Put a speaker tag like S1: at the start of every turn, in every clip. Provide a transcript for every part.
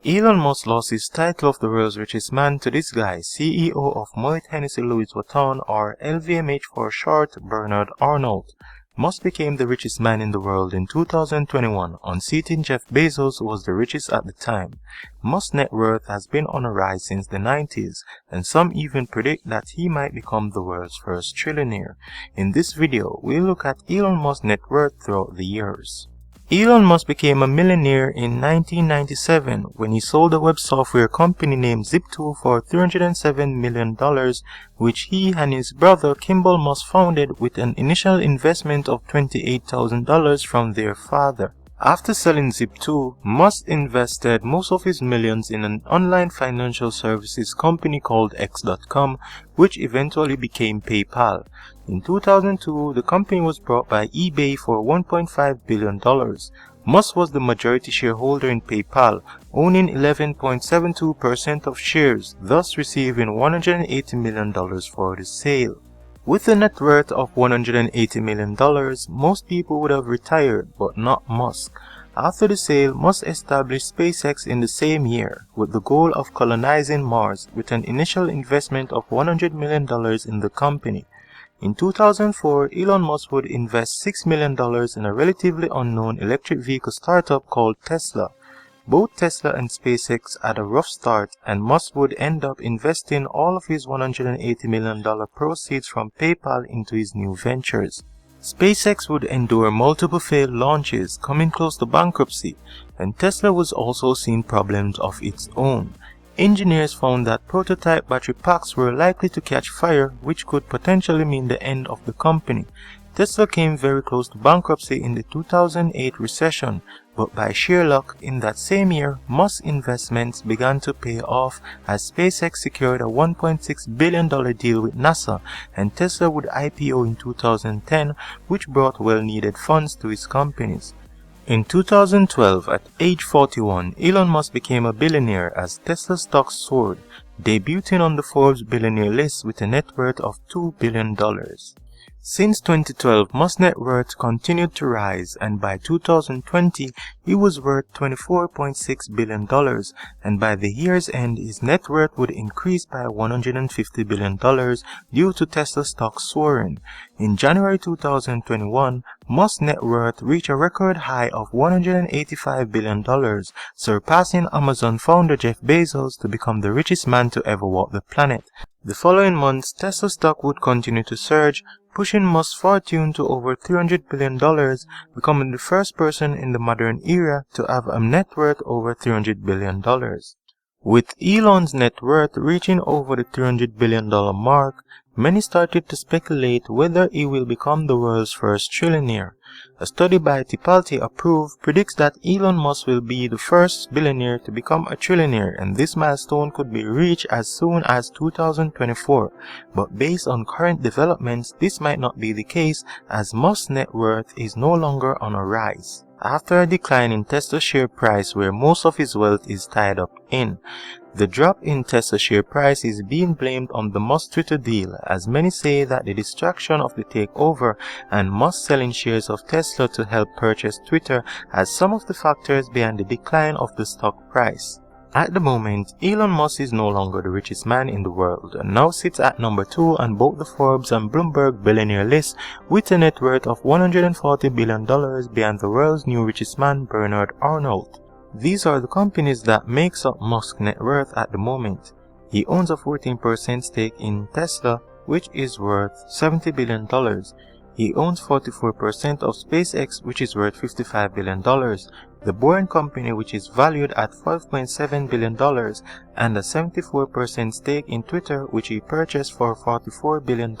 S1: Elon Musk lost his title of the world's richest man to this guy, CEO of Moet Hennessy Louis Vuitton, or LVMH for short, Bernard Arnault. Musk became the richest man in the world in 2021, unseating Jeff Bezos, who was the richest at the time. Musk's net worth has been on a rise since the 90s, and some even predict that he might become the world's first trillionaire. In this video, we'll look at Elon Musk's net worth throughout the years. Elon Musk became a millionaire in 1997 when he sold a web software company named Zip2 for $307 million, which he and his brother Kimball Musk founded with an initial investment of $28,000 from their father. After selling Zip2, Musk invested most of his millions in an online financial services company called X.com, which eventually became PayPal. In 2002, the company was bought by eBay for $1.5 billion. Musk was the majority shareholder in PayPal, owning 11.72% of shares, thus receiving $180 million for the sale. With a net worth of $180 million, most people would have retired, but not Musk. After the sale, Musk established SpaceX in the same year, with the goal of colonizing Mars, with an initial investment of $100 million in the company. In 2004, Elon Musk would invest $6 million in a relatively unknown electric vehicle startup called Tesla. Both Tesla and SpaceX had a rough start, and Musk would end up investing all of his $180 million proceeds from PayPal into his new ventures. SpaceX would endure multiple failed launches, coming close to bankruptcy, and Tesla was also seeing problems of its own. Engineers found that prototype battery packs were likely to catch fire, which could potentially mean the end of the company. Tesla came very close to bankruptcy in the 2008 recession, but by sheer luck, in that same year, Musk's investments began to pay off as SpaceX secured a $1.6 billion deal with NASA, and Tesla would IPO in 2010, which brought well-needed funds to his companies. In 2012, at age 41, Elon Musk became a billionaire as Tesla stock soared, debuting on the Forbes billionaire list with a net worth of $2 billion. Since 2012, Musk's net worth continued to rise, and by 2020, he was worth $24.6 billion, and by the year's end, his net worth would increase by $150 billion due to Tesla stock soaring. In January 2021, Musk's net worth reached a record high of $185 billion, surpassing Amazon founder Jeff Bezos to become the richest man to ever walk the planet. The following months, Tesla stock would continue to surge, pushing Musk's fortune to over $300 billion, becoming the first person in the modern era to have a net worth over $300 billion. With Elon's net worth reaching over the $300 billion mark, many started to speculate whether he will become the world's first trillionaire. A study by Tipalti Approved predicts that Elon Musk will be the first billionaire to become a trillionaire, and this milestone could be reached as soon as 2024. But based on current developments, this might not be the case, as Musk's net worth is no longer on a rise. After a decline in Tesla's share price where most of his wealth is tied up in, the drop in Tesla share price is being blamed on the Musk Twitter deal, as many say that the distraction of the takeover and Musk selling shares of Tesla to help purchase Twitter as some of the factors behind the decline of the stock price. At the moment, Elon Musk is no longer the richest man in the world and now sits at number 2 on both the Forbes and Bloomberg billionaire lists with a net worth of $140 billion behind the world's new richest man, Bernard Arnault. These are the companies that makes up Musk's net worth at the moment. He owns a 14% stake in Tesla, which is worth $70 billion. He owns 44% of SpaceX, which is worth $55 billion, the Boring Company, which is valued at $5.7 billion, and a 74% stake in Twitter, which he purchased for $44 billion.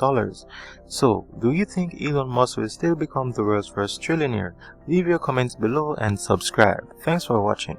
S1: So, do you think Elon Musk will still become the world's first trillionaire? Leave your comments below and subscribe. Thanks for watching.